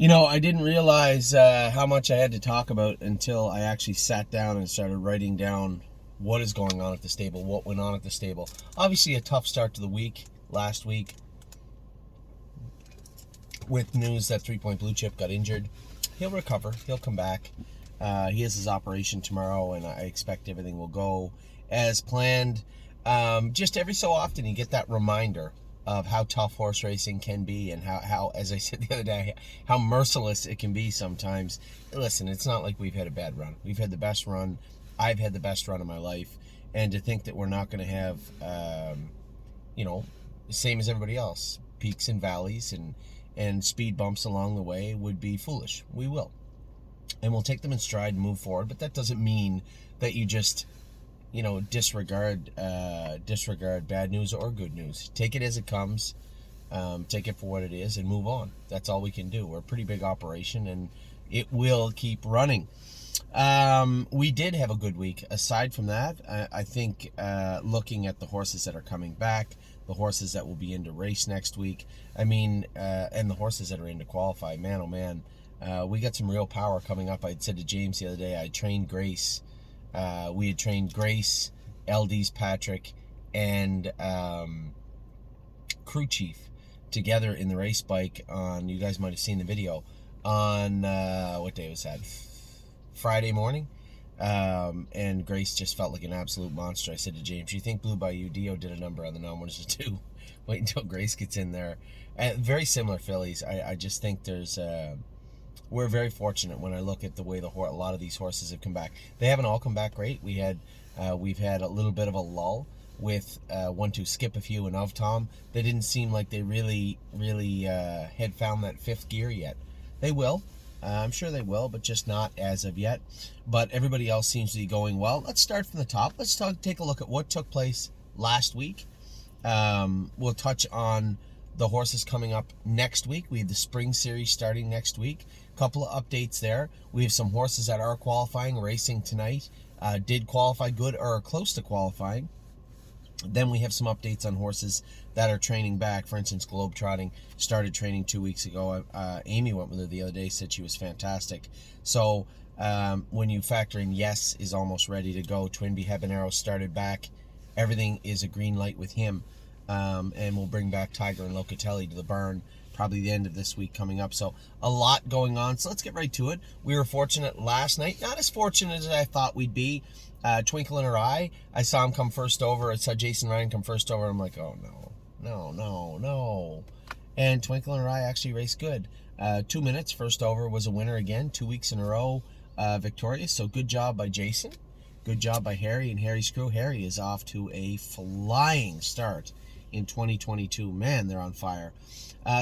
I didn't realize how much I had to talk about until I actually sat down and started writing down what is going on at the stable, what went on at the stable. Obviously, a tough start to the week last week with news that 3 Point Blue Chip got injured. He'll recover, he'll come back. He has his operation tomorrow, and I expect everything will go as planned. Just every so often, you get that reminder of how tough horse racing can be, and how, as I said the other day, how merciless it can be sometimes. Listen, it's not like we've had a bad run. We've had the best run. I've had the best run of my life. And to think that we're not going to have, the same as everybody else, peaks and valleys and speed bumps along the way would be foolish. We will. And we'll take them in stride and move forward, but that doesn't mean that you just disregard bad news or good news. Take it as it comes, take it for what it is, and move on. That's all we can do. We're a pretty big operation, and it will keep running. We did have a good week. Aside from that, I think looking at the horses that are coming back, the horses that will be in to race next week, and the horses that are in to qualify, man, oh man, we got some real power coming up. I said to James the other day, I trained Grace. We had trained Grace, LD's Patrick, and Crew Chief together in the race bike on, you guys might have seen the video, on, what day was that? Friday morning. And Grace just felt like an absolute monster. I said to James, you think Blue Bayou Dio did a number on the non-1-2? Wait until Grace gets in there. Very similar fillies. I just think we're very fortunate when I look at the way a lot of these horses have come back. They haven't all come back great. We've had a little bit of a lull with 1-2 Skip a Few and Of Tom. They didn't seem like they really had found that fifth gear yet. They will. I'm sure they will, but just not as of yet. But everybody else seems to be going well. Let's start from the top. Let's take a look at what took place last week. We'll touch on the horses coming up next week. We have the Spring Series starting next week. Couple of updates there. We have some horses that are qualifying, racing tonight. Did qualify good or are close to qualifying. Then we have some updates on horses that are training back. For instance, Globetrotting started training 2 weeks ago. Amy went with her the other day, said she was fantastic. So when you factor in Yes is almost ready to go, Twinbee Habanero started back. Everything is a green light with him. And we'll bring back Tiger and Locatelli to the barn probably the end of this week coming up. So a lot going on. So let's get right to it. We were fortunate last night. Not as fortunate as I thought we'd be. Twinkle in Her Eye, I saw him come first over. I saw Jason Ryan come first over. I'm like, oh no. And Twinkle in Her Eye actually raced good. 2 minutes, first over, was a winner again, 2 weeks in a row victorious. So good job by Jason. Good job by Harry and Harry's crew. Harry is off to a flying start in 2022. Man, they're on fire.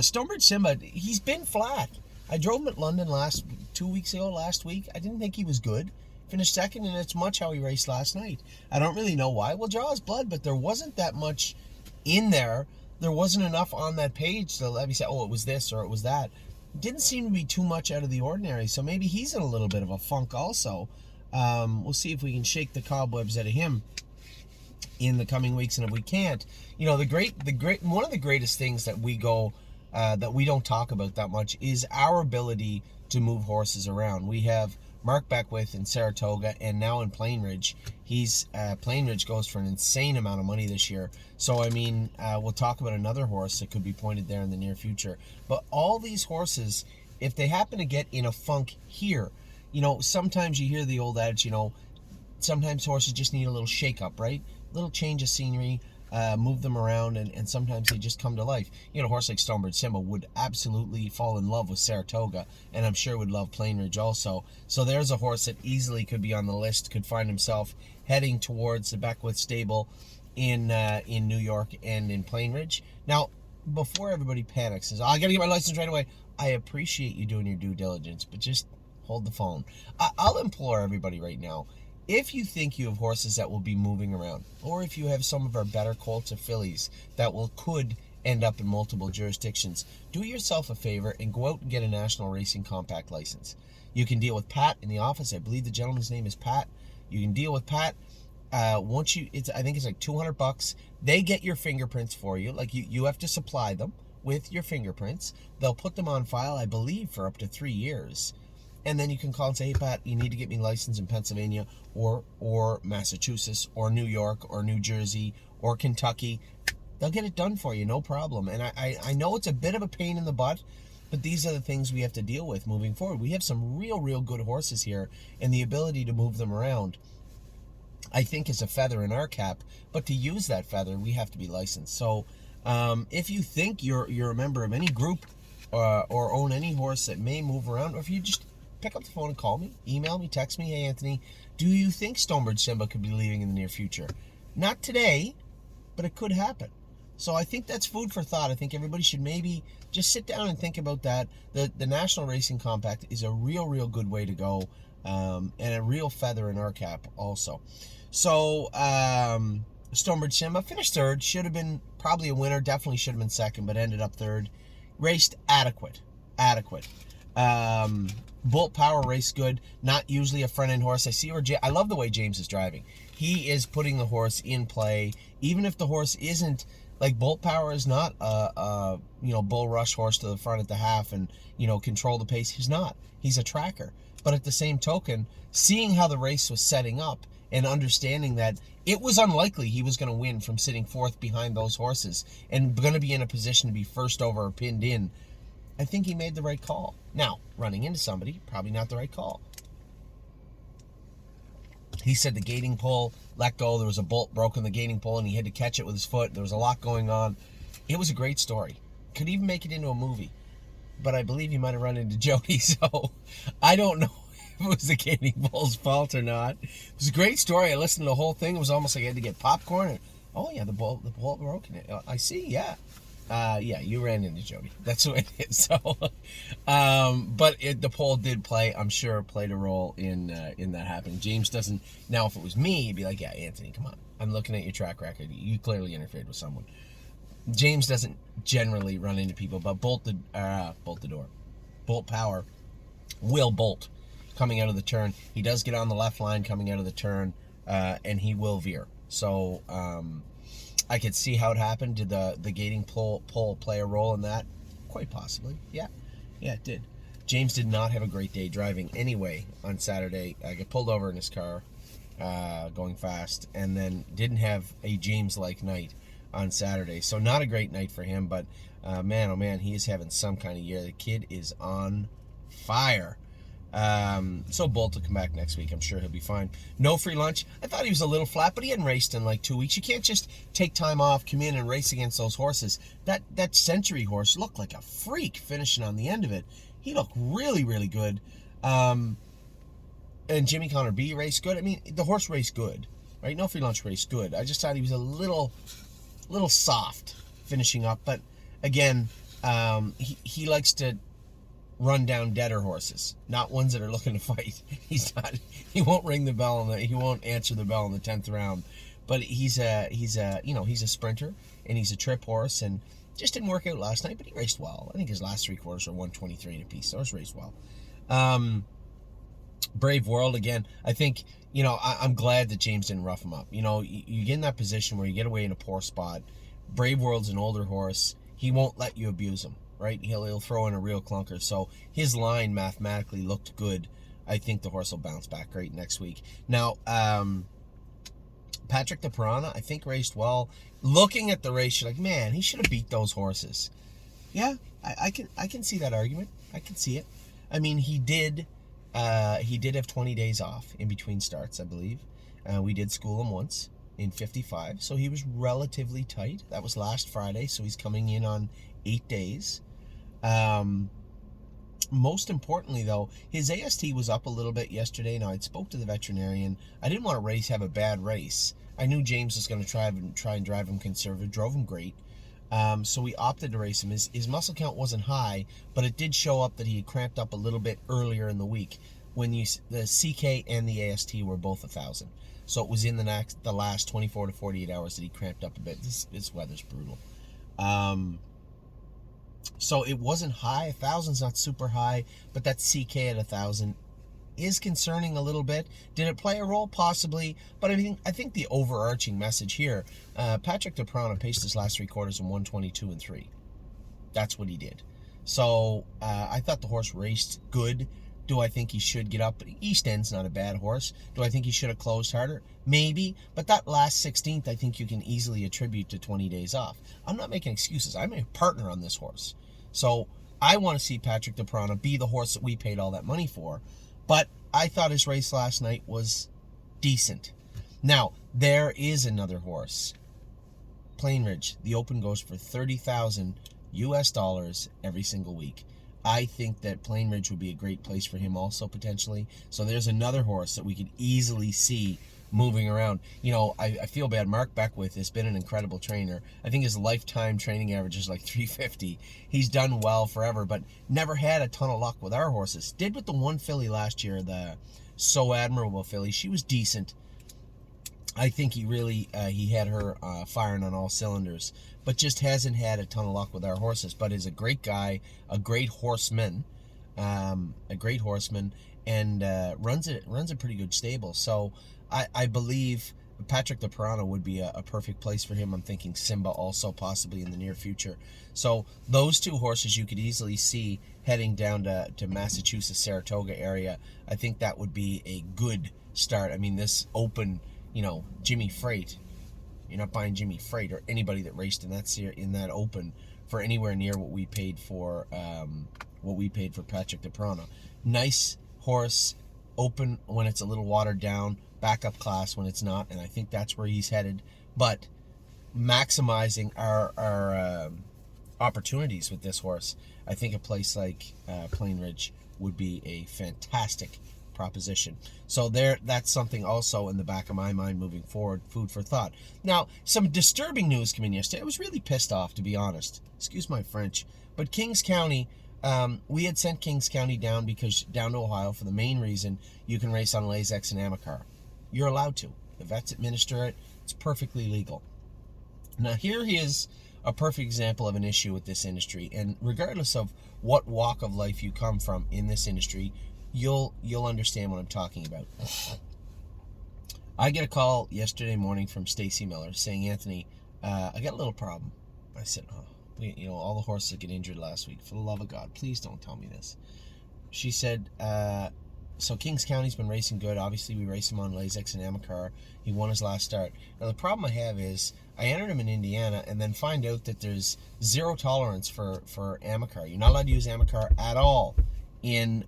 Stonebridge Simba, he's been flat. I drove him at London last week. I didn't think he was good. Finished second, and it's much how he raced last night. I don't really know why. We'll draw his blood, but there wasn't that much in there. There wasn't enough on that page to let me say, oh, it was this or it was that. Didn't seem to be too much out of the ordinary, so maybe he's in a little bit of a funk also. We'll see if we can shake the cobwebs out of him in the coming weeks, and if we can't, one of the greatest things that we don't talk about that much is our ability to move horses around. We have Mark Beckwith in Saratoga, and now in Plainridge. Plainridge goes for an insane amount of money this year. So, we'll talk about another horse that could be pointed there in the near future. But all these horses, if they happen to get in a funk here, sometimes you hear the old adage, sometimes horses just need a little shake-up, right? A little change of scenery, move them around, and sometimes they just come to life. A horse like Stonebridge Simba would absolutely fall in love with Saratoga, and I'm sure would love Plainridge also. So there's a horse that easily could be on the list, could find himself heading towards the Beckwith stable in New York and in Plainridge. Now, before everybody panics, says, I got to get my license right away, I appreciate you doing your due diligence, but just hold the phone. I'll implore everybody right now, if you think you have horses that will be moving around, or if you have some of our better colts or fillies that could end up in multiple jurisdictions, do yourself a favor and go out and get a National Racing Compact license. You can deal with Pat in the office. I believe the gentleman's name is Pat. You can deal with Pat. I think it's like $200. They get your fingerprints for you. Like you have to supply them. with your fingerprints. They'll put them on file, I believe, for up to 3 years. And then you can call and say, hey, Pat, you need to get me licensed in Pennsylvania or Massachusetts or New York or New Jersey or Kentucky. They'll get it done for you, no problem. And I know it's a bit of a pain in the butt, but these are the things we have to deal with moving forward. We have some real good horses here, and the ability to move them around, I think, is a feather in our cap. But to use that feather, we have to be licensed. So if you think you're a member of any group or own any horse that may move around, or if you just pick up the phone and call me, email me, text me, hey, Anthony, do you think Stonebridge Simba could be leaving in the near future? Not today, but it could happen. So I think that's food for thought. I think everybody should maybe just sit down and think about that. The National Racing Compact is a real good way to go, and a real feather in our cap also. So Stonebridge Simba finished third. Should have been probably a winner. Definitely should have been second, but ended up third. Raced adequate. Bolt Power raced good. Not usually a front-end horse. I love the way James is driving. He is putting the horse in play, even if the horse isn't, like, Bolt Power is not a bull rush horse to the front at the half and, control the pace. He's not. He's a tracker. But at the same token, seeing how the race was setting up and understanding that it was unlikely he was going to win from sitting fourth behind those horses and going to be in a position to be first over or pinned in, I think he made the right call. Now, running into somebody, probably not the right call. He said the gating pole let go. There was a bolt broke in the gating pole, and he had to catch it with his foot. There was a lot going on. It was a great story. Could even make it into a movie. But I believe he might have run into Jody, so I don't know if it was the gating pole's fault or not. It was a great story. I listened to the whole thing. It was almost like I had to get popcorn. And, oh, yeah, the bolt broke in it. I see, yeah. Yeah, you ran into Jody. That's what it is. So, but the pole did play. I'm sure it played a role in that happening. James doesn't. Now, if it was me, he'd be like, "Yeah, Anthony, come on. I'm looking at your track record. You clearly interfered with someone." James doesn't generally run into people, but bolt the door. Bolt Power will bolt coming out of the turn. He does get on the left line coming out of the turn, and he will veer. So. I could see how it happened. Did the gating pole play a role in that? Quite possibly. Yeah, it did. James did not have a great day driving anyway on Saturday. I got pulled over in his car going fast, and then didn't have a James-like night on Saturday. So not a great night for him, but man, oh man, he is having some kind of year. The kid is on fire. So Bolt will come back next week. I'm sure he'll be fine. No free lunch. I thought he was a little flat, but he hadn't raced in like 2 weeks. You can't just take time off, come in and race against those horses. That Century horse looked like a freak finishing on the end of it. He looked really good. And Jimmy Connor B raced good. I mean, the horse raced good, right? No free lunch raced good. I just thought he was a little soft finishing up. But again, he likes to run down deader horses, not ones that are looking to fight. He won't ring the bell he won't answer the bell in the 10th round. But he's a sprinter, and he's a trip horse, and just didn't work out last night, but he raced well. I think his last 3 quarters were 123 apiece. So he raced well. Brave World, again, I think, I'm glad that James didn't rough him up. You get in that position where you get away in a poor spot. Brave World's an older horse. He won't let you abuse him. Right, he'll throw in a real clunker. So his line mathematically looked good. I think the horse will bounce back great next week. Now, Patrick the Piranha, I think raced well. Looking at the race, you're like, man, he should have beat those horses. Yeah, I can see that argument. I can see it. I mean, he did have 20 days off in between starts, I believe. We did school him once in 55, so he was relatively tight. That was last Friday, so he's coming in on 8 days. Most importantly, though, his AST was up a little bit yesterday. Now, I spoke to the veterinarian. I didn't want to have a bad race. I knew James was going to try and drive him conservative. Drove him great. So we opted to race him. His muscle count wasn't high, but it did show up that he had cramped up a little bit earlier in the week when the CK and the AST were both 1,000. So it was in the last 24 to 48 hours that he cramped up a bit. This weather's brutal. So it wasn't high. 1,000's not super high, but that CK at 1,000 is concerning a little bit. Did it play a role? Possibly. But I think the overarching message here, Patrick the Piranha paced his last 3 quarters in 122 and 3. That's what he did. So I thought the horse raced good. Do I think he should get up? East End's not a bad horse. Do I think he should have closed harder? Maybe. But that last 16th, I think you can easily attribute to 20 days off. I'm not making excuses. I'm a partner on this horse. So I want to see Patrick De Prana be the horse that we paid all that money for. But I thought his race last night was decent. Now, there is another horse. Plainridge. The Open goes for $30,000 US every single week. I think that Plainridge would be a great place for him also, potentially. So there's another horse that we could easily see moving around. You know, I feel bad. Mark Beckwith has been an incredible trainer. I think his lifetime training average is like 350. He's done well forever, but never had a ton of luck with our horses. Did with the one filly last year, the So Admirable filly. She was decent. I think he really, he had her firing on all cylinders, but just hasn't had a ton of luck with our horses, but is a great guy, a great horseman, and runs a pretty good stable. So I believe Patrick De Prana would be a perfect place for him. I'm thinking Simba also possibly in the near future. So those two horses you could easily see heading down to Massachusetts, Saratoga area. I think that would be a good start. I mean, this Open, you know, Jimmy Freight, you're not buying Jimmy Freight or anybody that raced in that Open for anywhere near what we paid for Patrick De Prana. Nice horse, Open when it's a little watered down, backup class when it's not, and I think that's where he's headed. But maximizing our opportunities with this horse, I think a place like Plainridge would be a fantastic proposition. So that's something also in the back of my mind moving forward, food for thought. Now, some disturbing news came in yesterday. I was really pissed off, to be honest. Excuse my French. But Kings County, we had sent Kings County down to Ohio for the main reason you can race on Lasix and Amicar. You're allowed to. The vets administer it. It's perfectly legal. Now, here is a perfect example of an issue with this industry. And regardless of what walk of life you come from in this industry, you'll understand what I'm talking about. I get a call yesterday morning from Stacy Miller saying, Anthony, I got a little problem. I said, all the horses get injured last week. For the love of God, please don't tell me this. She said, so Kings County's been racing good. Obviously, we race him on Lasix and Amicar. He won his last start. Now, the problem I have is I entered him in Indiana and then find out that there's zero tolerance for Amicar. You're not allowed to use Amicar at all in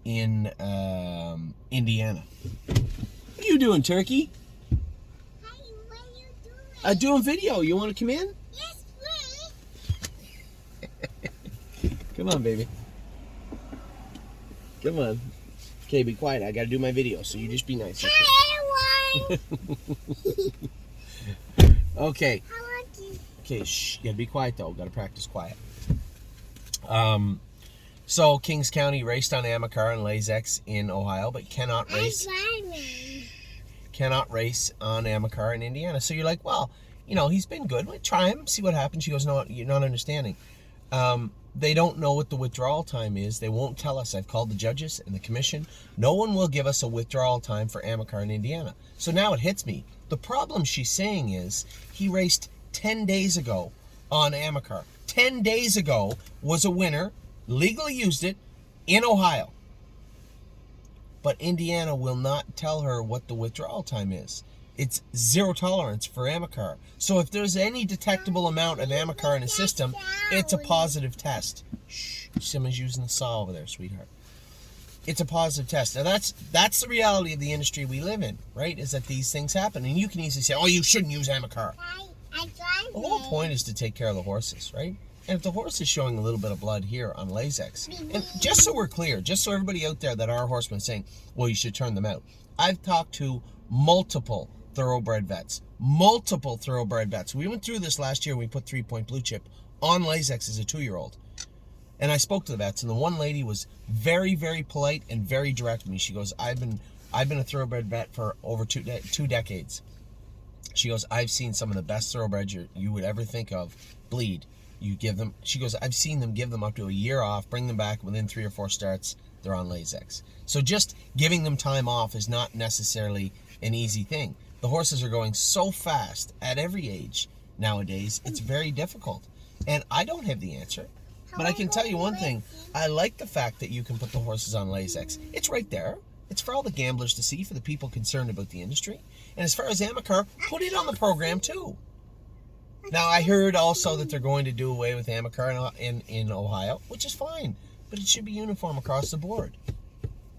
Indiana. What are you doing, Turkey? Hi, what are you doing? I'm doing video. You want to come in? Yes, please. Come on, baby. Come on. Okay, be quiet. I got to do my video, so you just be nice. Hi, everyone. Okay. I want you. Okay, shh. You got to be quiet, though. Got to practice quiet. So Kings County raced on Amicar and Lasix in Ohio, but cannot race on Amicar in Indiana. So you're like, well, he's been good. We'll try him, see what happens. She goes, no, you're not understanding. They don't know what the withdrawal time is. They won't tell us. I've called the judges and the commission. No one will give us a withdrawal time for Amicar in Indiana. So now it hits me. The problem she's saying is he raced 10 days ago on Amicar. 10 days ago was a winner, legally used it in Ohio. But Indiana will not tell her what the withdrawal time is. It's zero tolerance for Amicar. So if there's any detectable amount of Amicar in the system, it's a positive test. Shh, someone's using the saw over there, sweetheart. It's a positive test. Now that's the reality of the industry we live in, right? Is that these things happen. And you can easily say, oh, you shouldn't use Amicar. The whole point is to take care of the horses, right? And if the horse is showing a little bit of blood here on Lasix, and just so we're clear, just so everybody out there that are horsemen is saying, well, you should turn them out. I've talked to multiple thoroughbred vets. We went through this last year when we put 3 Point Blue Chip on Lasix as a 2-year-old. And I spoke to the vets, and the one lady was very, very polite and very direct with me. She goes, I've been a thoroughbred vet for over two decades. She goes, I've seen some of the best thoroughbreds you would ever think of bleed. You give them, she goes, I've seen them give them up to a year off, bring them back within 3 or 4 starts, they're on Lasix. So just giving them time off is not necessarily an easy thing. The horses are going so fast at every age nowadays, it's very difficult. And I don't have the answer. But I can tell you one thing. I like the fact that you can put the horses on Lasix. It's right there. It's for all the gamblers to see, for the people concerned about the industry. And as far as Amacar, put it on the program too. Now, I heard also that they're going to do away with Amacar in Ohio, which is fine. But it should be uniform across the board.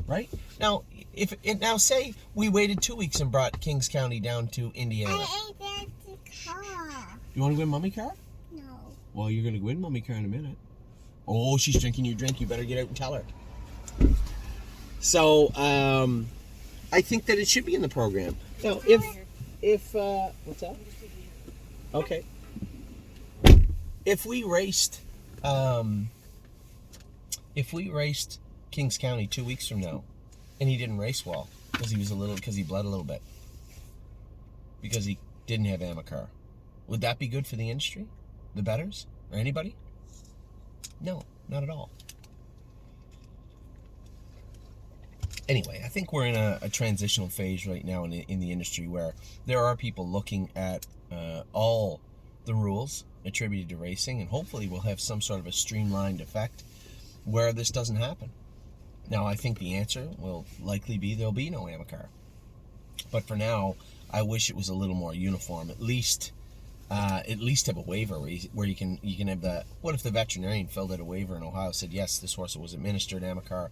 Right? Now, now say we waited 2 weeks and brought Kings County down to Indiana. I ate that car. You want to win Mummy Car? No. Well, you're going to win Mummy Car in a minute. Oh, she's drinking your drink. You better get out and tell her. So, I think that it should be in the program. Now, if what's that? Okay. If we raced Kings County 2 weeks from now, and he didn't race well because he bled a little bit, because he didn't have Amacar, would that be good for the industry, the bettors, or anybody? No, not at all. Anyway, I think we're in a transitional phase right now in the industry where there are people looking at all the rules attributed to racing, and hopefully we'll have some sort of a streamlined effect where this doesn't happen. Now, I think the answer will likely be there'll be no Amacar. But for now, I wish it was a little more uniform. At least have a waiver where you can have the. What if the veterinarian filled out a waiver in Ohio, said yes, this horse was administered Amacar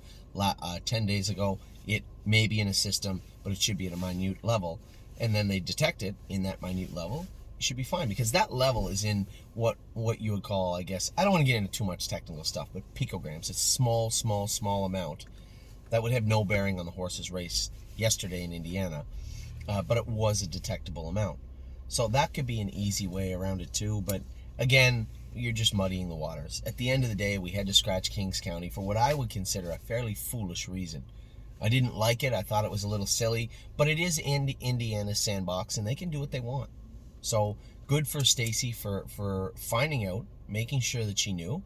10 days ago. It may be in a system, but it should be at a minute level, and then they detect it in that minute level. It should be fine, because that level is in what you would call, I guess, I don't want to get into too much technical stuff, but picograms. It's small amount that would have no bearing on the horse's race yesterday in Indiana, but it was a detectable amount. So that could be an easy way around it too, but again, you're just muddying the waters. At the end of the day, we had to scratch Kings County for what I would consider a fairly foolish reason. I didn't like it. I thought it was a little silly, but it is Indiana's sandbox, and they can do what they want. So good for Stacy for finding out, making sure that she knew,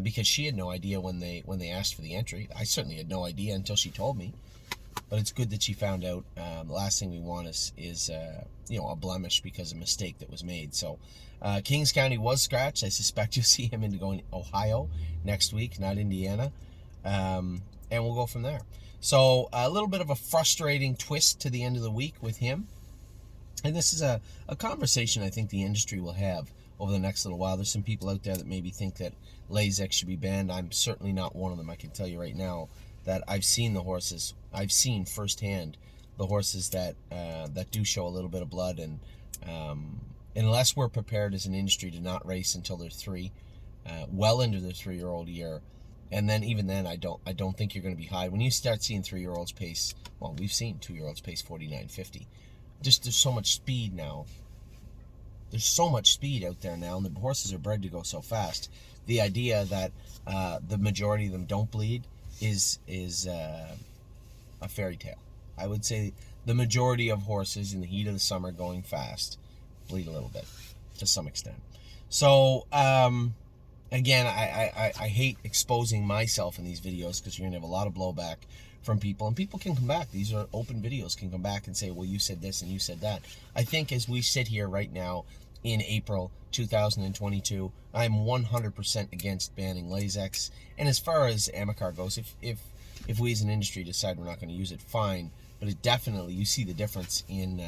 because she had no idea when they asked for the entry. I certainly had no idea until she told me. But it's good that she found out. The last thing we want is a blemish because of a mistake that was made. So Kings County was scratched. I suspect you'll see him into going Ohio next week, not Indiana. And we'll go from there. So a little bit of a frustrating twist to the end of the week with him. And this is a conversation I think the industry will have over the next little while. There's some people out there that maybe think that Lasix should be banned. I'm certainly not one of them. I can tell you right now that I've seen the horses. I've seen firsthand the horses that do show a little bit of blood, and unless we're prepared as an industry to not race until they're 3, well into their 3-year-old year, and then even then, I don't think you're going to be high. When you start seeing 3-year-olds pace, well, we've seen 2-year-olds pace 49.50. Just there's so much speed now. There's so much speed out there now, and the horses are bred to go so fast. The idea that the majority of them don't bleed is a fairy tale. I would say the majority of horses in the heat of the summer going fast bleed a little bit to some extent. So again, I hate exposing myself in these videos because you're gonna have a lot of blowback from people, and people can come back. These are open videos, can come back and say, well, you said this and you said that. I think as we sit here right now in April 2022, I'm 100% against banning Lasix. And as far as Amacar goes, if we as an industry decide we're not going to use it, fine. But it definitely, you see the difference in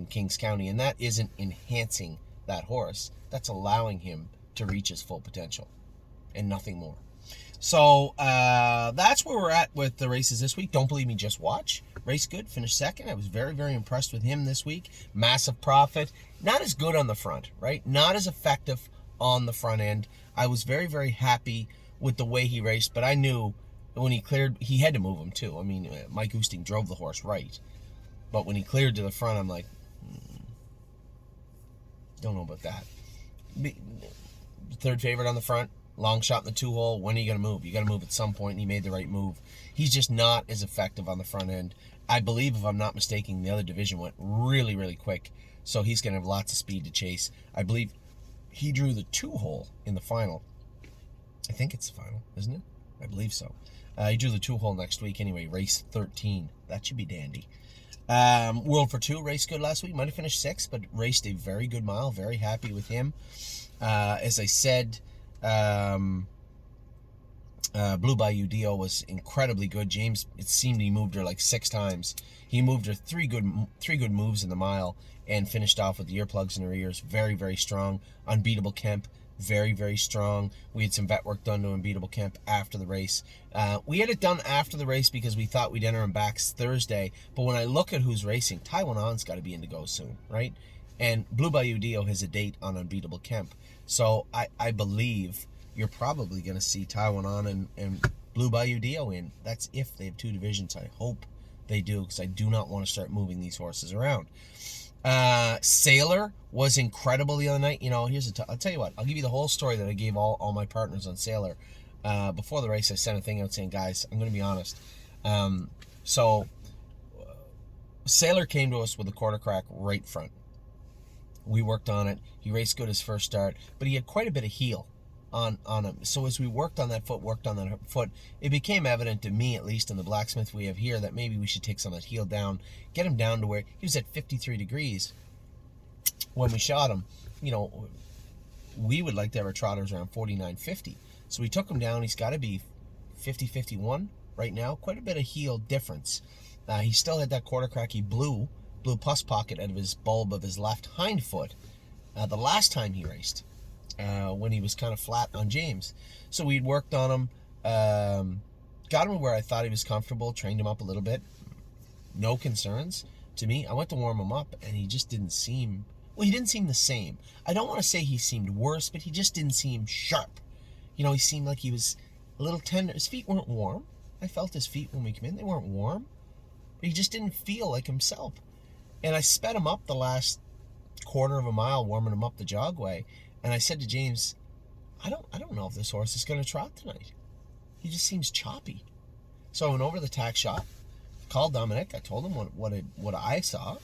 Kings County, and that isn't enhancing that horse. That's allowing him to reach his full potential, and nothing more. So that's where we're at with the races this week. Don't believe me, just watch. Race good, finished second. I was very, very impressed with him this week. Massive profit. Not as good on the front, right? Not as effective on the front end. I was very, very happy with the way he raced, but I knew when he cleared, he had to move him too. I mean, Mike Oosting drove the horse right. But when he cleared to the front, I'm like, don't know about that. Third favorite on the front. Long shot in the 2-hole. When are you going to move? You got to move at some point, and he made the right move. He's just not as effective on the front end. I believe, if I'm not mistaken, the other division went really, really quick, so he's going to have lots of speed to chase. I believe he drew the 2-hole in the final. I think it's the final, isn't it? I believe so. He drew the 2-hole next week anyway, race 13. That should be dandy. World for Two raced good last week. Might have finished 6th, but raced a very good mile. Very happy with him. As I said, Blue Bayou Dio was incredibly good. James, it seemed he moved her like 6 times. He moved her three good moves in the mile and finished off with the earplugs in her ears. Very, very strong. Unbeatable Kemp, very, very strong. We had some vet work done to Unbeatable Kemp after the race. We had it done after the race because we thought we'd enter him back Thursday. But when I look at who's racing, Taiwan On's got to be in to go soon, right? And Blue Bayou Dio has a date on Unbeatable Kemp. So I believe you're probably going to see Taiwan On and Blue Bayou Dio in. That's if they have 2 divisions. I hope they do, because I do not want to start moving these horses around. Sailor was incredible the other night. You know, I'll tell you what. I'll give you the whole story that I gave all my partners on Sailor. Before the race, I sent a thing out saying, guys, I'm going to be honest. Sailor came to us with a quarter crack right front. We worked on it. He raced good his first start, but he had quite a bit of heel on him. So as we worked on that foot, it became evident to me, at least in the blacksmith we have here, that maybe we should take some of that heel down, get him down to where he was at 53 degrees when we shot him. You know, we would like to have our trotters around 49, 50. So we took him down. He's got to be 50, 51 right now. Quite a bit of heel difference. He still had that quarter crack. He blew pus pocket out of his bulb of his left hind foot the last time he raced. When he was kind of flat on James. So we'd worked on him, got him where I thought he was comfortable, trained him up a little bit. No concerns to me. I went to warm him up, and he just didn't seem, he didn't seem the same. I don't want to say he seemed worse, but he just didn't seem sharp. You know, he seemed like he was a little tender. His feet weren't warm. I felt his feet when we came in. They weren't warm. But he just didn't feel like himself. And I sped him up the last quarter of a mile, warming him up the jogway. And I said to James, I don't know if this horse is going to trot tonight. He just seems choppy. So I went over to the tack shop, called Dominic. I told him what I saw.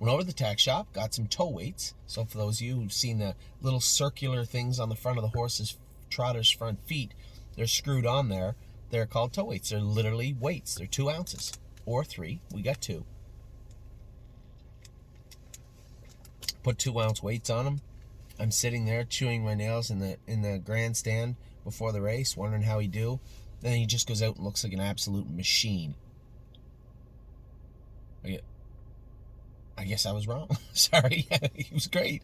Went over to the tack shop, got some toe weights. So for those of you who've seen the little circular things on the front of the horse's trotter's front feet, they're screwed on there. They're called toe weights. They're literally weights. They're 2 ounces or 3. We got 2. Put 2-ounce weights on them. I'm sitting there chewing my nails in the grandstand before the race, wondering how he'd do. Then he just goes out and looks like an absolute machine. I guess I was wrong. Sorry. He was great.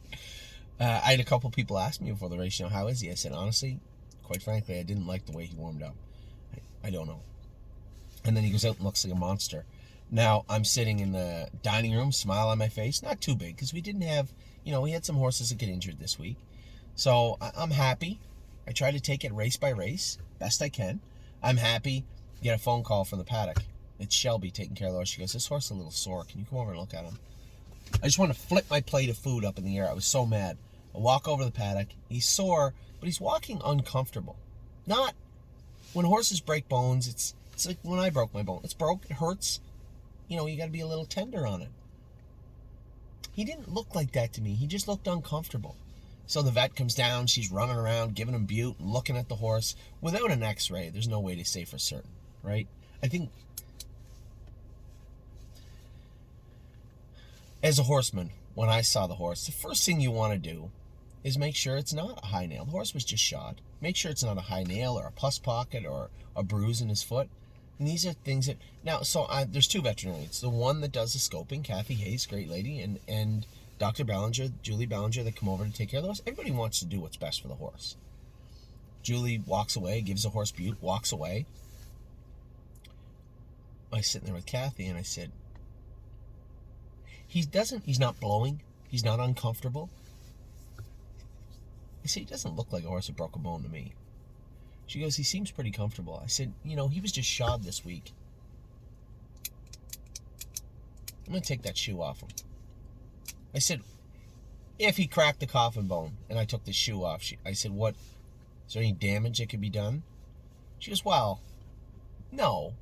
I had a couple people ask me before the race, you know, how is he? I said, honestly, quite frankly, I didn't like the way he warmed up. I don't know. And then he goes out and looks like a monster. Now, I'm sitting in the dining room, smile on my face. Not too big, because we didn't have, we had some horses that get injured this week. So I'm happy. I try to take it race by race, best I can. I'm happy. Get a phone call from the paddock. It's Shelby taking care of the horse. She goes, this horse is a little sore. Can you come over and look at him? I just want to flip my plate of food up in the air. I was so mad. I walk over to the paddock. He's sore, but he's walking uncomfortable. Not when horses break bones. It's like when I broke my bone. It's broke. It hurts. You got to be a little tender on it. He didn't look like that to me. He just looked uncomfortable. So the vet comes down. She's running around, giving him bute, and looking at the horse. Without an x-ray, there's no way to say for certain, right? I think as a horseman, when I saw the horse, the first thing you want to do is make sure it's not a high nail. The horse was just shod. Make sure it's not a high nail or a pus pocket or a bruise in his foot. And these are things that... Now, there's 2 veterinarians. The one that does the scoping, Kathy Hayes, great lady, and Dr. Ballinger, Julie Ballinger, that come over to take care of the horse. Everybody wants to do what's best for the horse. Julie walks away, gives the horse bute, walks away. I was sitting there with Kathy, and I said, he's not blowing. He's not uncomfortable. I said, he doesn't look like a horse that broke a bone to me. She goes, he seems pretty comfortable. I said, he was just shod this week. I'm going to take that shoe off him. I said, if he cracked the coffin bone and I took the shoe off, I said, what? Is there any damage that could be done? She goes, well, no.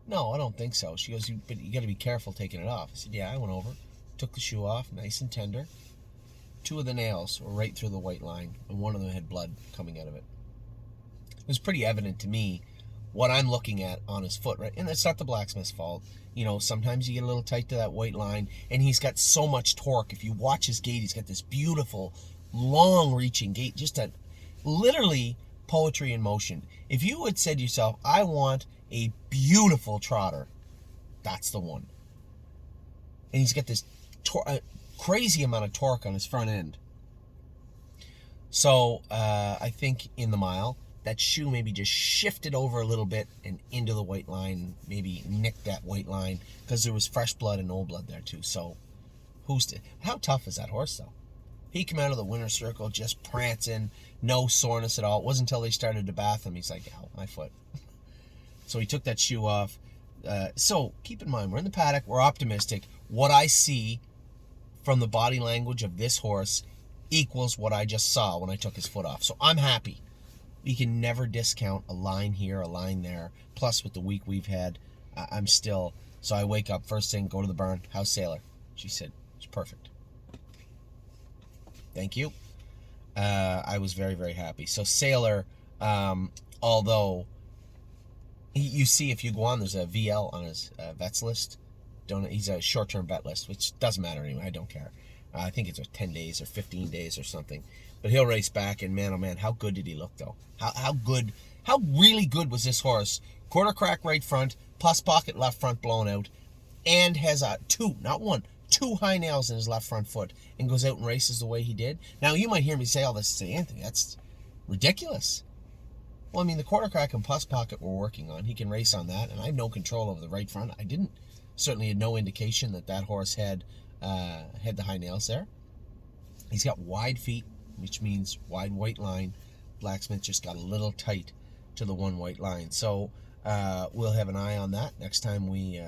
No, I don't think so. She goes, but you got to be careful taking it off. I said, yeah, I went over, took the shoe off, nice and tender. 2 of the nails were right through the white line, and one of them had blood coming out of it. It was pretty evident to me what I'm looking at on his foot, right? And it's not the blacksmith's fault. You know, sometimes you get a little tight to that white line, and he's got so much torque. If you watch his gait, he's got this beautiful, long-reaching gait, just a literally poetry in motion. If you had said to yourself, I want a beautiful trotter, that's the one. And he's got this crazy amount of torque on his front end. So I think in the mile, that shoe maybe just shifted over a little bit and into the white line, maybe nicked that white line, because there was fresh blood and old blood there too. So how tough is that horse though? He came out of the winner's circle just prancing, no soreness at all. It wasn't until they started to bath him, he's like, ow, my foot. So he took that shoe off. So keep in mind, we're in the paddock, we're optimistic. What I see from the body language of this horse equals what I just saw when I took his foot off. So I'm happy. You can never discount a line here, a line there. Plus, with the week we've had, I'm still... So I wake up, first thing, go to the barn. How's Sailor? She said, it's perfect. Thank you. I was very, very happy. So Sailor, although... You see, if you go on, there's a VL on his vets list. He's a short-term vet list, which doesn't matter anyway. I don't care. I think it's 10 days or 15 days or something. But he'll race back, and man, oh man, how good did he look, though? How really good was this horse? Quarter crack right front, plus pocket left front blown out, and has two high nails in his left front foot, and goes out and races the way he did. Now, you might hear me say all this, say, Anthony, that's ridiculous. Well, I mean, the quarter crack and plus pocket we're working on. He can race on that, and I have no control over the right front. I didn't. Certainly had no indication that horse had the high nails there. He's got wide feet, which means wide white line. Blacksmith just got a little tight to the one white line. So we'll have an eye on that next time we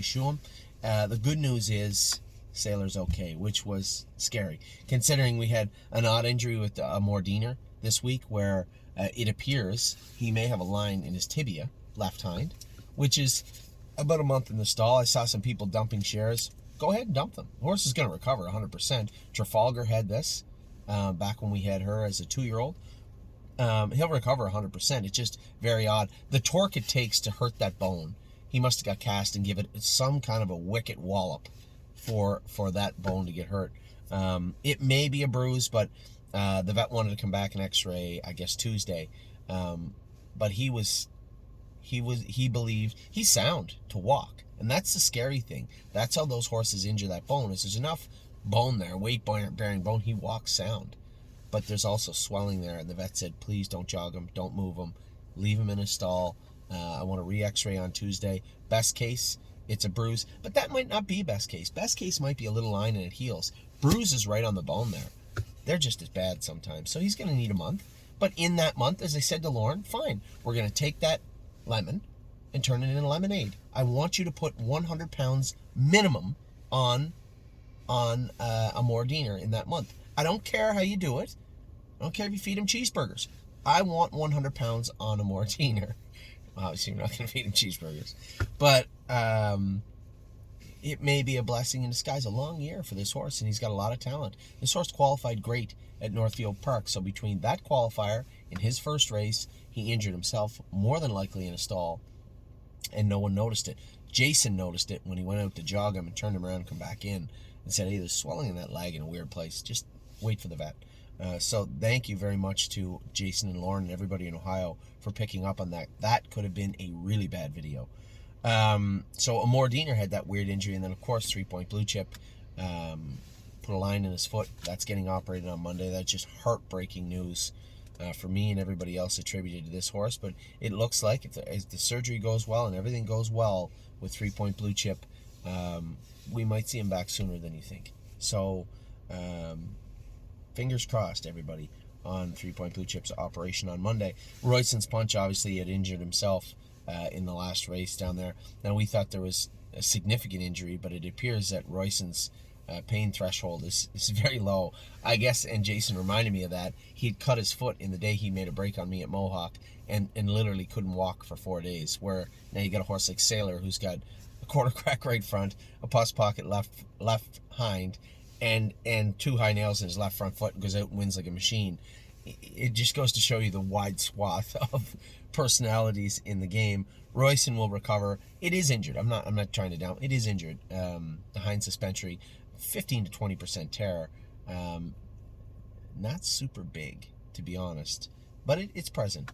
shoe him. The good news is Sailor's okay, which was scary, considering we had an odd injury with a Mordiner this week where it appears he may have a line in his tibia, left hind, which is about a month in the stall. I saw some people dumping shares. Go ahead and dump them. The horse is going to recover 100%. Trafalgar had this back when we had her as a 2-year-old. He'll recover 100%. It's just very odd. The torque it takes to hurt that bone, he must have got cast and give it some kind of a wicked wallop for that bone to get hurt. It may be a bruise, but the vet wanted to come back and x-ray, I guess, Tuesday. But he believed he's sound to walk. And that's the scary thing. That's how those horses injure that bone. Is there's enough bone there, weight-bearing bone, he walks sound. But there's also swelling there, and the vet said, please don't jog him, don't move him, leave him in his stall. I want a re-x-ray on Tuesday. Best case, it's a bruise. But that might not be best case. Best case might be a little line and it heals. Bruise is right on the bone there. They're just as bad sometimes. So he's going to need a month. But in that month, as I said to Lauren, fine. We're going to take that lemon and turn it into lemonade. I want you to put 100 pounds minimum on a Mordiner in that month. I don't care how you do it. I don't care if you feed him cheeseburgers. I want 100 pounds on a Mordiner. Obviously, you're not going to feed him cheeseburgers. But it may be a blessing in disguise. A long year for this horse, and he's got a lot of talent. This horse qualified great at Northfield Park. So between that qualifier and his first race, he injured himself, more than likely in a stall, and no one noticed it. Jason noticed it when he went out to jog him and turned him around and come back in and said, hey, there's swelling in that leg in a weird place. Just wait for the vet. So thank you very much to Jason and Lauren and everybody in Ohio for picking up on that. That could have been a really bad video. So Amor Diener had that weird injury, and then of course 3 Point Blue Chip put a line in his foot. That's getting operated on Monday. That's just heartbreaking news for me and everybody else attributed to this horse. But it looks like if the surgery goes well and everything goes well with 3 Point Blue Chip, we might see him back sooner than you think. So fingers crossed, everybody, on 3 Point Blue Chip's operation on Monday. Royson's Punch obviously had injured himself in the last race down there. Now, we thought there was a significant injury, but it appears that Royson's pain threshold is very low. I guess, and Jason reminded me of that, he had cut his foot in the day he made a break on me at Mohawk and literally couldn't walk for 4 days, where now you got a horse like Sailor who's got a quarter crack right front, a pus pocket left hind, and 2 high nails in his left front foot and goes out and wins like a machine. it just goes to show you the wide swath of personalities in the game. Royson will recover. It is injured. I'm not trying to down. It is injured. The hind suspensory, 15 to 20% tear. Not super big, to be honest, but it's present.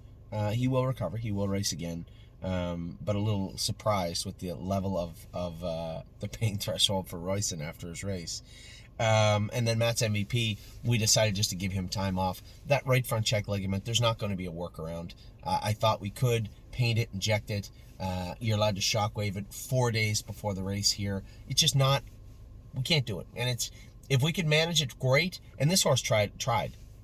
He will recover. He will race again. But a little surprised with the level of the pain threshold for Royson after his race. And then Matt's MVP, we decided just to give him time off. That right front check ligament, there's not going to be a workaround. I thought we could paint it, inject it. You're allowed to shockwave it 4 days before the race here. It's just not, we can't do it. And if we could manage it, great. And this horse tried.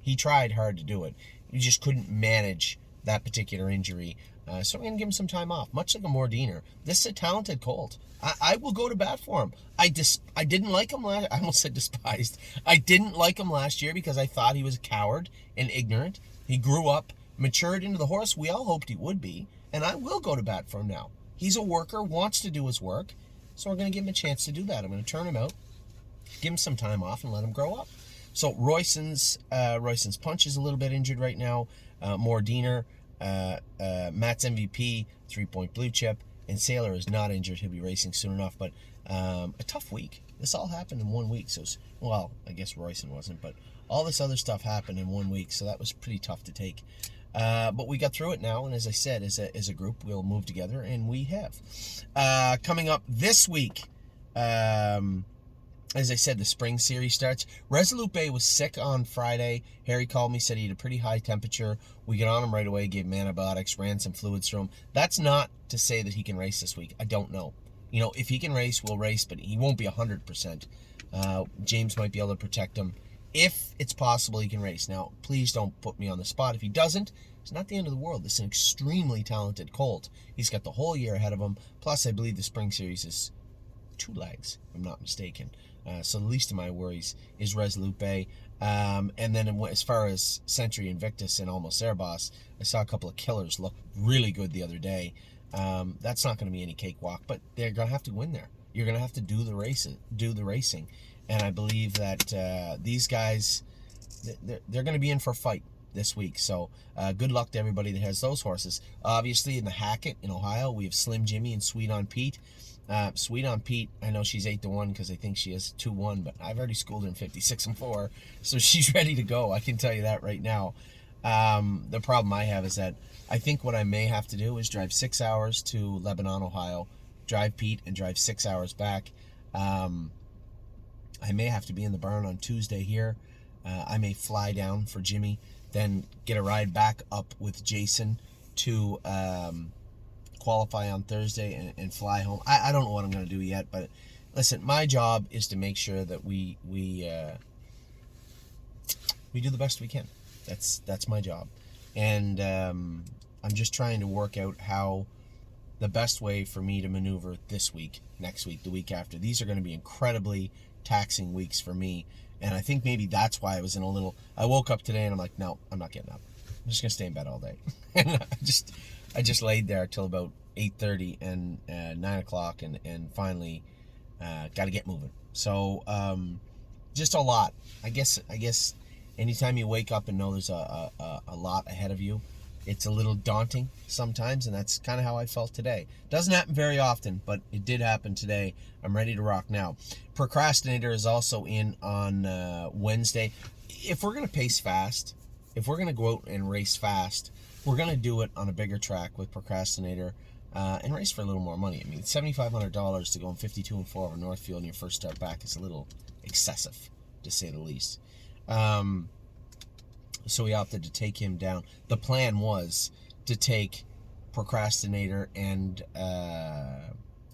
He tried hard to do it. He just couldn't manage that particular injury. So I'm going to give him some time off, much like a Mordiner. This is a talented colt. I will go to bat for him. I didn't like him last. I almost said despised. I didn't like him last year because I thought he was a coward and ignorant. He grew up, matured into the horse we all hoped he would be, and I will go to bat for him now. He's a worker, wants to do his work, so we're going to give him a chance to do that. I'm going to turn him out, give him some time off, and let him grow up. So Royson's punch is a little bit injured right now. Mordiner. Matt's MVP, 3-point blue chip, and Sailor is not injured. He'll be racing soon enough, but a tough week. This all happened in 1 week. So, well, I guess Royson wasn't, but all this other stuff happened in 1 week, so that was pretty tough to take. But we got through it now, and as I said, as a group, we'll move together, and we have. Coming up this week, as I said, the spring series starts. Resolute Bay was sick on Friday. Harry called me, said he had a pretty high temperature. We got on him right away, gave him antibiotics, ran some fluids through him. That's not to say that he can race this week. I don't know. If he can race, we'll race, but he won't be 100%. James might be able to protect him. If it's possible he can race. Now, please don't put me on the spot. If he doesn't, it's not the end of the world. This is an extremely talented colt. He's got the whole year ahead of him. Plus, I believe the spring series is 2 legs, if I'm not mistaken. So the least of my worries is Resolute Bay. And then as far as Century Invictus and Almost Air Boss, I saw a couple of killers look really good the other day. That's not going to be any cakewalk, but they're going to have to win there. You're going to have to do the racing. And I believe that these guys, they're going to be in for a fight this week. So good luck to everybody that has those horses. Obviously, in the Hackett in Ohio, we have Slim Jimmy and Sweet on Pete. Sweet on Pete, I know she's 8-1 because I think she is 2-1, but I've already schooled her in 56-4, so she's ready to go. I can tell you that right now. The problem I have is that I think what I may have to do is drive 6 hours to Lebanon, Ohio, drive Pete, and drive 6 hours back. I may have to be in the barn on Tuesday here. I may fly down for Jimmy, then get a ride back up with Jason to qualify on Thursday and fly home. I don't know what I'm going to do yet, but listen, my job is to make sure that we do the best we can. That's my job, and I'm just trying to work out how the best way for me to maneuver this week, next week, the week after. These are going to be incredibly taxing weeks for me, and I think maybe that's why I woke up today and I'm like, no, I'm not getting up. I'm just going to stay in bed all day. And I just laid there till about 8:30 and 9 o'clock and finally got to get moving. So just a lot. I guess anytime you wake up and know there's a lot ahead of you, it's a little daunting sometimes, and that's kind of how I felt today. Doesn't happen very often, but it did happen today. I'm ready to rock now. Procrastinator is also in on Wednesday. If we're going to pace fast, if we're going to go out and race fast, we're going to do it on a bigger track with Procrastinator and race for a little more money. I mean, $7,500 to go in 52-4 over Northfield in your first start back is a little excessive, to say the least. So we opted to take him down. The plan was to take Procrastinator and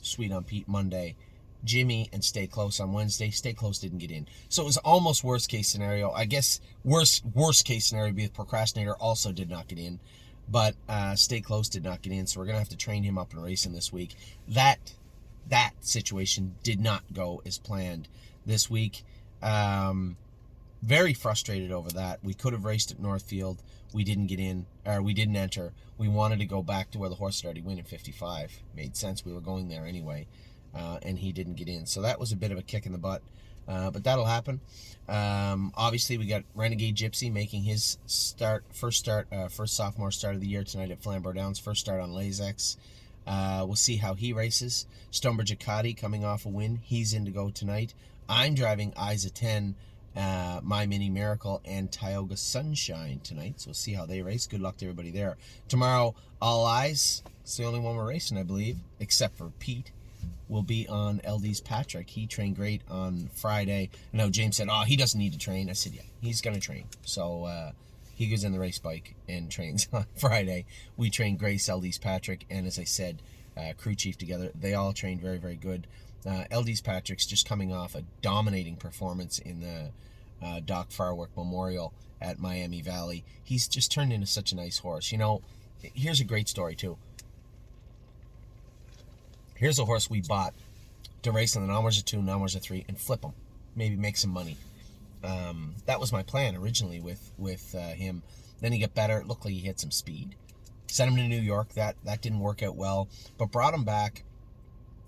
Sweet on Pete Monday, Jimmy and Stay Close on Wednesday. Stay Close didn't get in. So it was almost worst case scenario. I guess worst case scenario would be if Procrastinator also did not get in. But Stay Close did not get in, so we're going to have to train him up and race him this week. That situation did not go as planned this week. Very frustrated over that. We could have raced at Northfield. We didn't get in, or we didn't enter. We wanted to go back to where the horse had already won in 55. Made sense. We were going there anyway. And he didn't get in. So that was a bit of a kick in the butt. But that'll happen. Obviously, we got Renegade Gypsy making his first sophomore start of the year tonight at Flamborough Downs. First start on Lazex. We'll see how he races. Stonebridge Acadi coming off a win. He's in to go tonight. I'm driving Isa 10, My Mini Miracle, and Tioga Sunshine tonight. So we'll see how they race. Good luck to everybody there. Tomorrow, All Eyes. It's the only one we're racing, I believe, except for Pete. Will be on LD's Patrick. He trained great on Friday. I know James said, he doesn't need to train. I said, yeah, he's going to train. So he goes in the race bike and trains on Friday. We trained Grace, LD's Patrick, and as I said, crew chief together. They all trained very, very good. LD's Patrick's just coming off a dominating performance in the Doc Farwick Memorial at Miami Valley. He's just turned into such a nice horse. You know, here's a great story, too. Here's a horse we bought to race in the Nommers of 2, Nommers of 3, and flip him. Maybe make some money. That was my plan originally with him. Then he got better. It looked like he had some speed. Sent him to New York. That didn't work out well. But brought him back.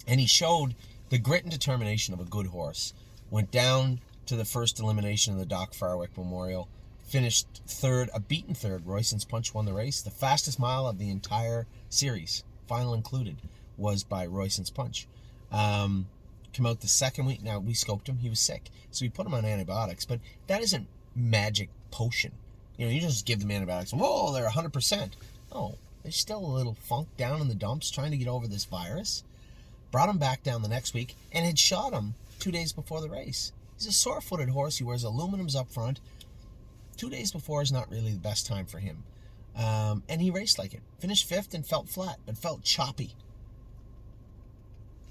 And he showed the grit and determination of a good horse. Went down to the first elimination of the Doc Farwick Memorial. Finished third, a beaten third. Royston's Punch won the race. The fastest mile of the entire series, final included, was by Royston's Punch. Come out the second week. Now, we scoped him. He was sick. So we put him on antibiotics. But that isn't magic potion. You know, you just give them antibiotics. Whoa, they're 100%. Oh, they're still a little funk down in the dumps trying to get over this virus. Brought him back down the next week and had shot him 2 days before the race. He's a sore-footed horse. He wears aluminums up front. 2 days before is not really the best time for him. And he raced like it. Finished fifth and felt flat, but felt choppy.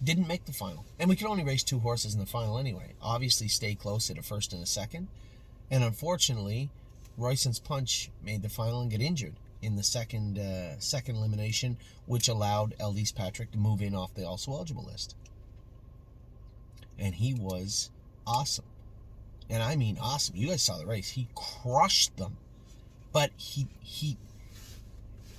Didn't make the final. And we could only race 2 horses in the final anyway. Obviously stay close at a first and a second. And unfortunately, Royston's Punch made the final and get injured in the second elimination, which allowed LD's Patrick to move in off the also eligible list. And he was awesome. And I mean awesome. You guys saw the race. He crushed them. But he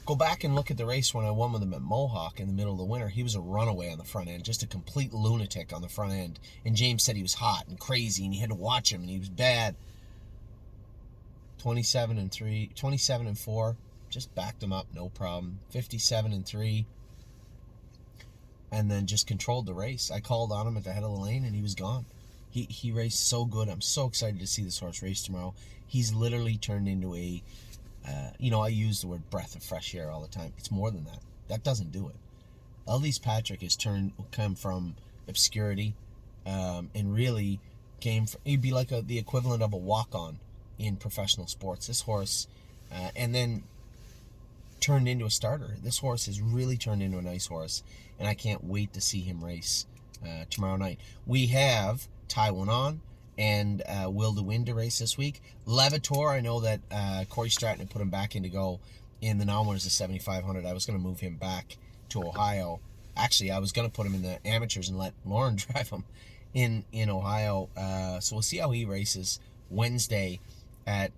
go back and look at the race when I won with him at Mohawk in the middle of the winter. He was a runaway on the front end, just a complete lunatic on the front end. And James said he was hot and crazy, and he had to watch him, and he was bad. 27-4, just backed him up, no problem. 57-3, and then just controlled the race. I called on him at the head of the lane, and he was gone. He raced so good. I'm so excited to see this horse race tomorrow. He's literally turned into a I use the word breath of fresh air all the time. It's more than that. That doesn't do it. LD's Patrick has come from obscurity, and really he'd be like the equivalent of a walk-on in professional sports. This horse, and then turned into a starter. This horse has really turned into a nice horse, and I can't wait to see him race tomorrow night. We have Taiwan on and Will the Win to race this week. Levator, I know that Corey Stratton had put him back in to go in the Nommers of 7,500. I was going to move him back to Ohio. Actually, I was going to put him in the amateurs and let Lauren drive him in Ohio. So we'll see how he races Wednesday at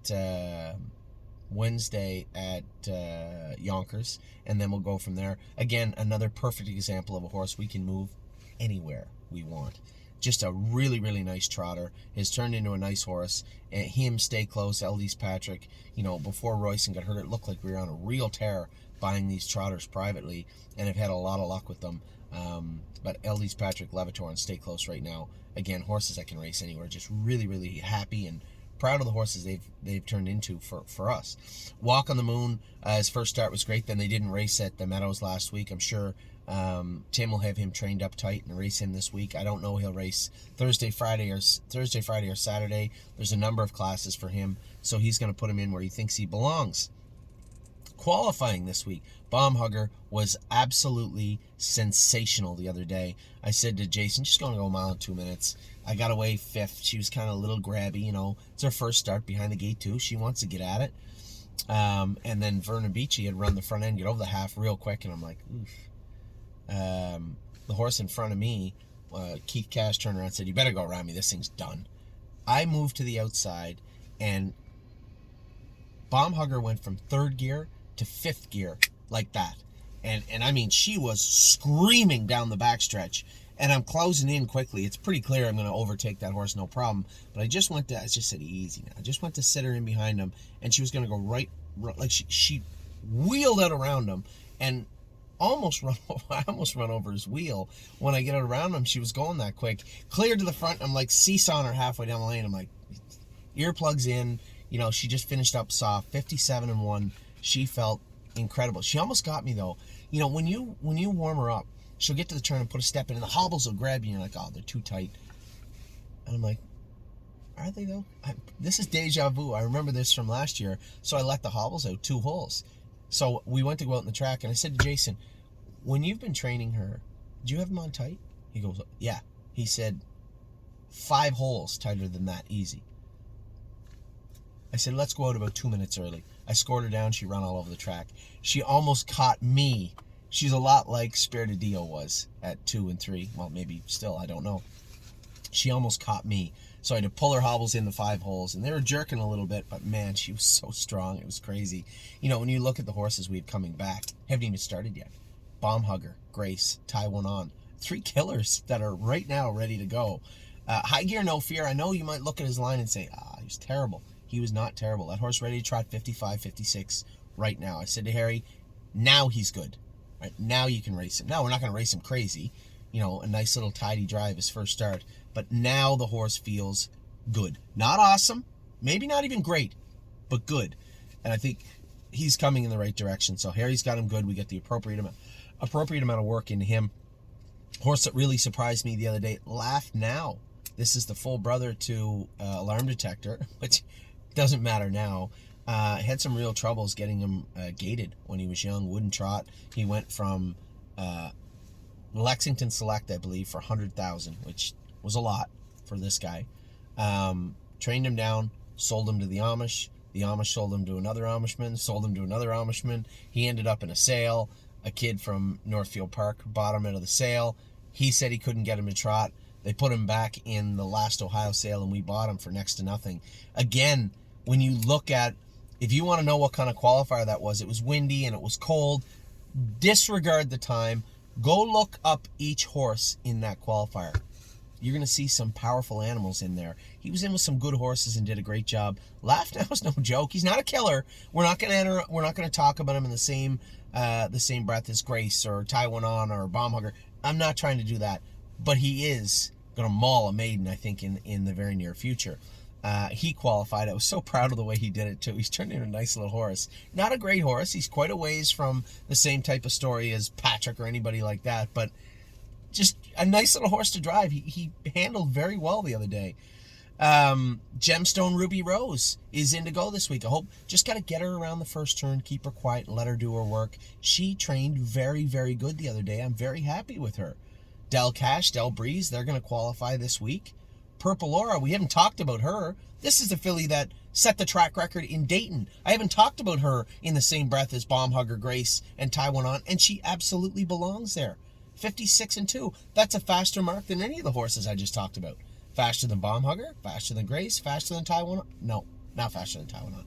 Yonkers, and then we'll go from there. Again, another perfect example of a horse we can move anywhere we want. Just a really, really nice trotter. Has turned into a nice horse. And him stay close. LD's Patrick, before Royston got hurt, it looked like we were on a real tear buying these trotters privately, and have had a lot of luck with them. But LD's Patrick, Levator, and stay close right now. Again, horses that can race anywhere. Just really, really happy and proud of the horses they've turned into for us. Walk on the Moon, his first start was great. Then they didn't race at the Meadows last week. I'm sure Tim will have him trained up tight and race him this week. I don't know he'll race Thursday, Friday, or Saturday. There's a number of classes for him, so he's going to put him in where he thinks he belongs. Qualifying this week, Baumhugger was absolutely sensational the other day. I said to Jason, just going to go a mile in 2 minutes. I got away fifth. She was kind of a little grabby, It's her first start behind the gate, too. She wants to get at it. And then Vernon Beachy had run the front end, get over the half real quick, and I'm like, oof. The horse in front of me, Keith Cash, turned around and said, you better go around me. This thing's done. I moved to the outside, and Baumhugger went from third gear to fifth gear like that. And I mean, she was screaming down the backstretch And I'm closing in quickly. It's pretty clear I'm going to overtake that horse, no problem. But I just said easy now. I just went to sit her in behind him, and she was going to go right like she wheeled out around him, and I almost run over his wheel. When I get out around him, she was going that quick. Clear to the front, I'm like seesawing her halfway down the lane. I'm like, earplugs in. She just finished up soft, 57-1. She felt incredible. She almost got me though. When you warm her up, she'll get to the turn and put a step in, and the hobbles will grab you, and you're like, oh, they're too tight. And I'm like, are they though? This is deja vu. I remember this from last year, so I let the hobbles out 2 holes. So we went to go out in the track, and I said to Jason, when you've been training her, do you have them on tight? He goes, yeah. He said, 5 holes tighter than that, easy. I said, let's go out about 2 minutes early. I scored her down. She ran all over the track. She almost caught me. She's a lot like Spirited Dio was at 2 and 3. Well, maybe still, I don't know. She almost caught me. So I had to pull her hobbles in the 5 holes, and they were jerking a little bit, but man, she was so strong. It was crazy. When you look at the horses we had coming back, haven't even started yet. Bomb Hugger, Grace, Tie One On. 3 killers that are right now ready to go. High Gear No Fear, I know you might look at his line and say, he's terrible. He was not terrible. That horse ready to trot 55, 56 right now. I said to Harry, now he's good. Right now you can race him. Now we're not going to race him crazy. A nice little tidy drive his first start. But now the horse feels good. Not awesome. Maybe not even great. But good. And I think he's coming in the right direction. So Harry's got him good. We get the appropriate amount of work into him. Horse that really surprised me the other day. Laugh Now. This is the full brother to Alarm Detector, which doesn't matter now. Had some real troubles getting him gated when he was young. Wouldn't trot. He went from Lexington Select, I believe, for $100,000, which was a lot for this guy. Trained him down, sold him to the Amish. The Amish sold him to another Amishman, sold him to another Amishman. He ended up in a sale. A kid from Northfield Park bought him out of the sale. He said he couldn't get him to trot. They put him back in the last Ohio sale, and we bought him for next to nothing. Again, when you look at, if you want to know what kind of qualifier that was, it was windy and it was cold. Disregard the time. Go look up each horse in that qualifier. You're going to see some powerful animals in there. He was in with some good horses and did a great job. Laugh Now is no joke. He's not a killer. We're not going to talk about him in the same breath as Grace or Tie One On or Bomb Hugger. I'm not trying to do that. But he is going to maul a maiden, I think, in the very near future. He qualified. I was so proud of the way he did it, too. He's turned into a nice little horse. Not a great horse. He's quite a ways from the same type of story as Patrick or anybody like that, but just a nice little horse to drive. He handled very well the other day. Gemstone Ruby Rose is in to go this week. I hope, just got to get her around the first turn, keep her quiet, and let her do her work. She trained very, very good the other day. I'm very happy with her. Del Cash, Del Breeze, they're going to qualify this week. Purple Aura, we haven't talked about her. This is the filly that set the track record in Dayton. I haven't talked about her in the same breath as Bomb Hugger, Grace, and Tie One On, and she absolutely belongs there. 56-2. That's a faster mark than any of the horses I just talked about. Faster than Bomb Hugger, faster than Grace, faster than Tie One On. No, not faster than Tie One On.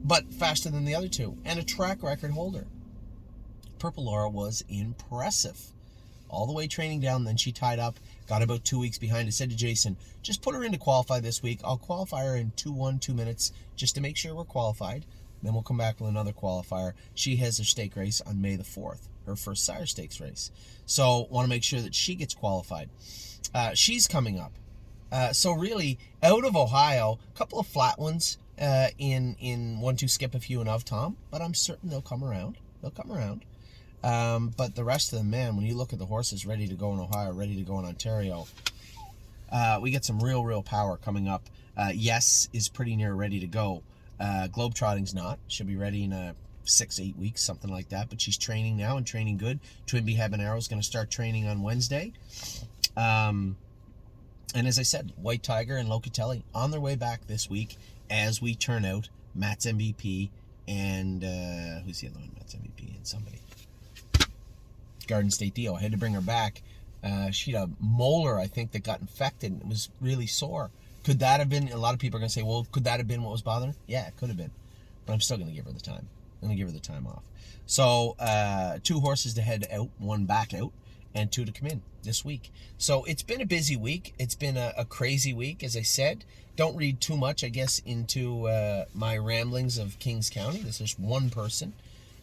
But faster than the other two. And a track record holder. Purple Aura was impressive. All the way training down, then she tied up, got about 2 weeks behind. I said to Jason, just put her in to qualify this week. I'll qualify her in 2 minutes just to make sure we're qualified. Then we'll come back with another qualifier. She has her stake race on May the 4th, her first Sire Stakes race. So want to make sure that she gets qualified. She's coming up. So really, out of Ohio, a couple of flat ones in 1-2 Skip a Few and Of Tom, but I'm certain they'll come around. They'll come around. But the rest of them, man, when you look at the horses ready to go in Ohio, ready to go in Ontario, we get some real power coming up. Yes is pretty near ready to go. Globetrotting's not. She'll be ready in 6-8 weeks, something like that. But she's training now and training good. Twinbee Habanero is going to start training on Wednesday. And as I said, White Tiger and Locatelli on their way back this week as we turn out Matt's MVP and who's the other one? Matt's MVP and somebody. Garden State Dio. I had to bring her back. She had a molar, I think, that got infected and it was really sore. Could that have been, a lot of people are going to say, well, could that have been what was bothering her? Yeah, it could have been. But I'm still going to give her the time. I'm going to give her the time off. So, 2 horses to head out, 1 back out. and 2 to come in this week. So it's been a busy week. It's been a crazy week, as I said. Don't read too much, I guess, into my ramblings of Kings County. There's just one person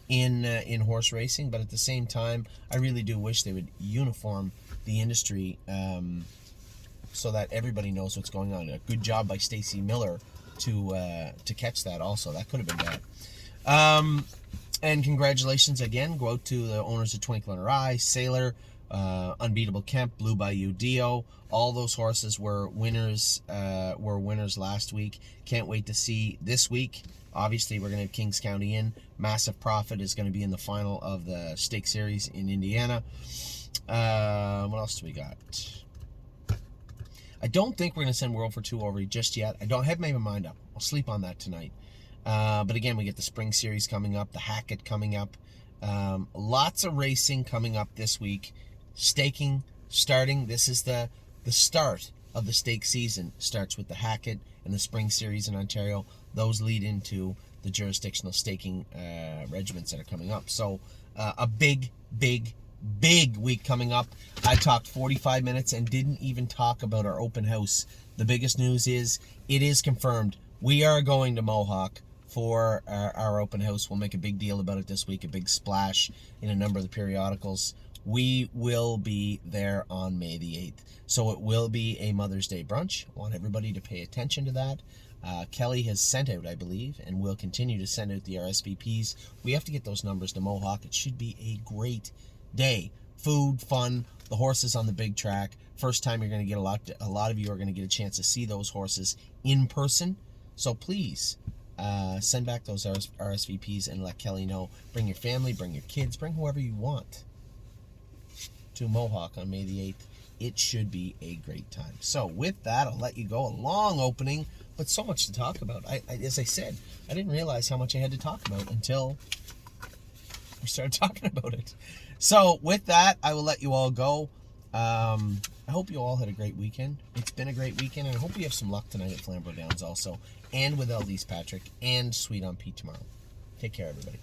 in horse racing, but at the same time, I really do wish they would uniform the industry so that everybody knows what's going on. A good job by Stacy Miller to catch that also. That could have been bad. And congratulations again go out to the owners of Twinkle in Her Eye, Sailor, Unbeatable Kemp, Blue Bayou Dio. All those horses were winners last week. Can't wait to see this week. Obviously, we're going to have Kings County in. Massive Profit is going to be in the final of the Stake Series in Indiana. What else do we got? I don't think we're going to send World for 2 over just yet. I haven't made my mind up. I'll sleep on that tonight. But again, we get the Spring Series coming up, the Hackett coming up. Lots of racing coming up this week. Staking starting. This is the start of the stake season. Starts with the Hackett and the Spring Series in Ontario. Those lead into the jurisdictional staking regiments that are coming up. So a big week coming up. I talked 45 minutes and didn't even talk about our open house. The biggest news is it is confirmed. We are going to Mohawk for our open house. We'll make a big deal about it this week, a big splash in a number of the periodicals. We will be there on May the 8th. So it will be a Mother's Day brunch. I want everybody to pay attention to that. Kelly has sent out, I believe, and will continue to send out the RSVPs. We have to get those numbers to Mohawk. It should be a great day. Food, fun, the horses on the big track. First time you're going to get a lot of you are going to get a chance to see those horses in person. So please send back those RSVPs and let Kelly know. Bring your family, bring your kids, bring whoever you want to Mohawk on May the 8th. It should be a great time. So with that, I'll let you go. A long opening, but so much to talk about. As I said, I didn't realize how much I had to talk about until we started talking about it. So with that, I will let you all go. I hope you all had a great weekend. It's been a great weekend, and I hope you have some luck tonight at Flamborough Downs also, and with LD's Patrick, and Sweet on Pete tomorrow. Take care, everybody.